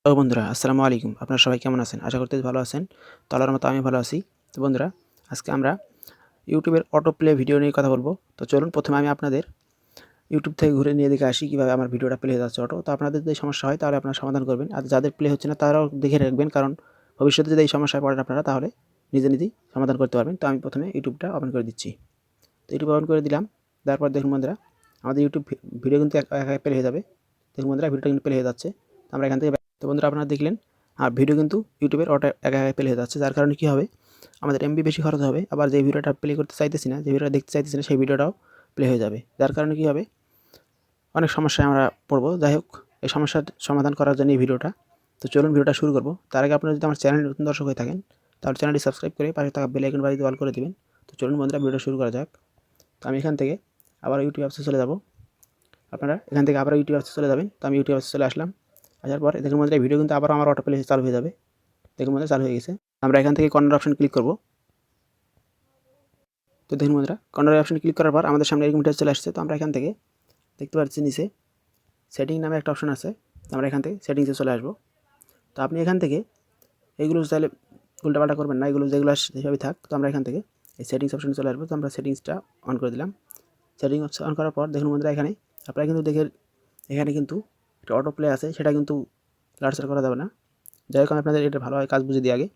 বন্ধুরা আসসালামু আলাইকুম। আপনারা সবাই কেমন আছেন? আশা করতেছি ভালো আছেন। তো আল্লাহর মতো আমি ভালো আছি। তো বন্ধুরা, আজকে আমরা ইউটিউবের অটো প্লে ভিডিও নিয়ে কথা বলব। তো চলুন প্রথমে আমি আপনাদের ইউটিউব থেকে ঘুরে নিয়ে দেখে আসি কীভাবে আমার ভিডিওটা প্লে হয়ে যাচ্ছে অটো। তো আপনাদের যদি সমস্যা হয় তাহলে আপনারা সমাধান করবেন। আর যাদের প্লে হচ্ছে না তারাও দেখে রাখবেন, কারণ ভবিষ্যতে যদি এই সমস্যায় পড়েন আপনারা তাহলে নিজেই সমাধান করতে পারবেন। তো আমি প্রথমে ইউটিউবটা ওপেন করে দিচ্ছি। তো ইউটিউব ওপেন করে দিলাম। তারপর দেখুন বন্ধুরা, আমাদের ইউটিউব ভিডিও কিন্তু একা প্লে হয়ে যাবে। দেখুন বন্ধুরা, ভিডিওটা কিন্তু প্লে হয়ে যাচ্ছে। তো আমরা এখান থেকে তো বন্ধুরা আপনারা দেখলেন আর ভিডিও কিন্তু ইউটিউবের অটো একা প্লে হয়ে যাচ্ছে, যার কারণে কী হবে, আমাদের এমবি বেশি খরচ হবে। আবার যে ভিডিওটা প্লে করতে চাইতেছি না, যে ভিডিওটা দেখতে চাইতেছি না, সেই ভিডিওটাও প্লে হয়ে যাবে। যার কারণে কী হবে, অনেক সমস্যায় আমরা পড়বো। যাই হোক, এই সমস্যার সমাধান করার জন্য এই ভিডিওটা। তো চলুন ভিডিওটা শুরু করবো। তার আগে আপনারা যদি আমার চ্যানেলে নতুন দর্শক হয়ে থাকেন তাহলে চ্যানেলটি সাবস্ক্রাইব করে পাশে থাকা বেল আইকন বাজিয়ে অল করে দেবেন। তো চলুন বন্ধুরা, ভিডিওটা শুরু করা যাক। তো আমি এখান থেকে আবার ইউটিউব অ্যাপসে চলে যাব। আপনারা এখান থেকে আবার ইউটিউব অ্যাপসে চলে যাবেন। তো আমি ইউটিউব অ্যাপসে চলে আসলাম। আসার পর দেখুন বন্ধুরা, ভিডিও কিন্তু আবার আমার অটো প্লে চালু হয়ে যাবে। দেখুন বন্ধুরা, চালু হয়ে গেছে। আমরা এখান থেকে কর্নার অপশন ক্লিক করব। তো দেখুন বন্ধুরা, কর্নার অপশন ক্লিক করার পর আমাদের সামনে এরকম চলে আসছে। তো আমরা এখান থেকে দেখতে পাচ্ছি নিচে সেটিং নামে একটা অপশন আছে। তো আমরা এখান থেকে সেটিংসে চলে আসবো। তো আপনি এখান থেকে এইগুলো চাইলে উল্টাপাল্টা করবেন না, এগুলো যেগুলো সেভাবেই থাক। তো আমরা এখান থেকে এই সেটিংস অপশনে চলে আসবো। তো আমরা সেটিংসটা অন করে দিলাম। সেটিংস অন করার পর দেখুন বন্ধুরা, এখানে আপনারা কিন্তু এখানে কিন্তু একটা অটো প্লে আছে, সেটা কিন্তু লাড়াচাড়া করা যাবে না। যাই হোক, আমি আপনাদের এটা ভালোভাবে কাজ বুঝে দিই আগে।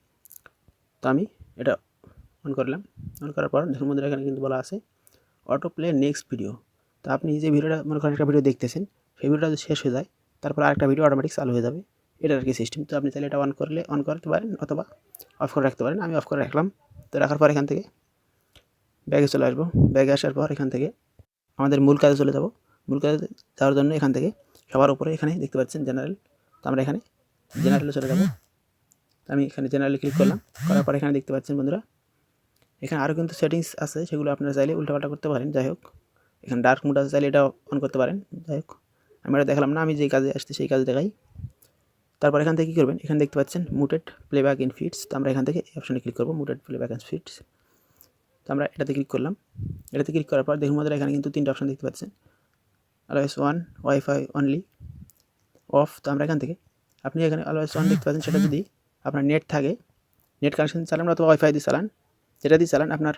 তো আমি এটা অন করলাম। অন করার পর দেখুন বন্ধুরা, এখানে কিন্তু বলা আছে অটো প্লে নেক্সট ভিডিও। তো আপনি যে ভিডিওটা মনে করেন একটা ভিডিও দেখতেছেন, সেই ভিডিওটা যদি শেষ হয়ে যায় তারপর আরেকটা ভিডিও অটোমেটিক চালু হয়ে যাবে। এটা আর কি সিস্টেম। তো আপনি চাইলে এটা অন করতে পারেন অথবা অফ করে রাখতে পারেন। আমি অফ করে রাখলাম। তো রাখার পর এখান থেকে ব্যাগে চলে আসবো। ব্যাগে আসার পর এখান থেকে আমাদের মূল কাজে চলে যাব। মূল কাজে যাওয়ার জন্য এখান থেকে সবার উপরে এখানে দেখতে পাচ্ছেন জেনারেল। তো আমরা এখানে জেনারেলে চলে যাব। আমি এখানে জেনারেলে ক্লিক করলাম। করার পর এখানে দেখতে পাচ্ছেন বন্ধুরা, এখানে আরও কিন্তু সেটিংস আছে, সেগুলো আপনারা চাইলে উল্টাপাল্টা করতে পারেন। যাই হোক, এখানে ডার্ক মোড আছে, চাইলে এটা অন করতে পারেন। যাই হোক, আমি এটা দেখালাম না, আমি যেই কাজে আসছি সেই কাজে দেখাই। তারপর এখান থেকে কী করবেন, এখানে দেখতে পাচ্ছেন মুটেড প্লেব্যাক ইন ফিডস। তো আমরা এখান থেকে এই অপশনে ক্লিক করবো, মুটেড প্লেব্যাক ইন ফিডস। তো আমরা এটাতে ক্লিক করলাম। এটাতে ক্লিক করার পর দেখুন আমাদের এখানে কিন্তু তিনটা অপশন দেখতে পাচ্ছেন, always one, wifi only, of. তো আমরা এখান থেকে আপনি এখানে অলওয়েজ ওয়ান দেখতে পাচ্ছেন, সেটা যদি আপনার নেট থাকে, নেট কানেকশন চালান অথবা ওয়াইফাই দিয়ে চালান, যেটা দিয়ে চালান আপনার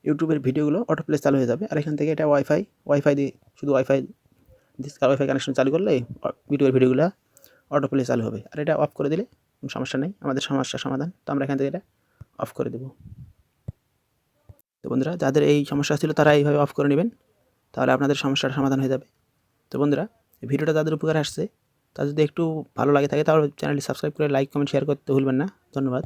ইউটিউবের ভিডিওগুলো অটো প্লে চালু হয়ে যাবে। আর এখান থেকে এটা ওয়াইফাই দিয়ে শুধু ওয়াইফাই কানেকশন চালু করলে ইউটিউবের ভিডিওগুলো অটো প্লে চালু হবে। আর এটা অফ করে দিলে কোনো সমস্যা নেই, আমাদের সমস্যার সমাধান। তো আমরা এখান থেকে এটা অফ করে দেবো। তো বন্ধুরা, যাদের এই সমস্যা ছিল তারা এইভাবে অফ করে নেবেন, তাহলে আপনাদের সমস্যার সমাধান হয়ে যাবে। তো বন্ধুরা, এই ভিডিওটা যাদের উপকার আসছে, তা যদি একটু ভালো লাগে থাকে তাহলে চ্যানেলটি সাবস্ক্রাইব করে লাইক কমেন্ট শেয়ার করতে ভুলবেন না। ধন্যবাদ।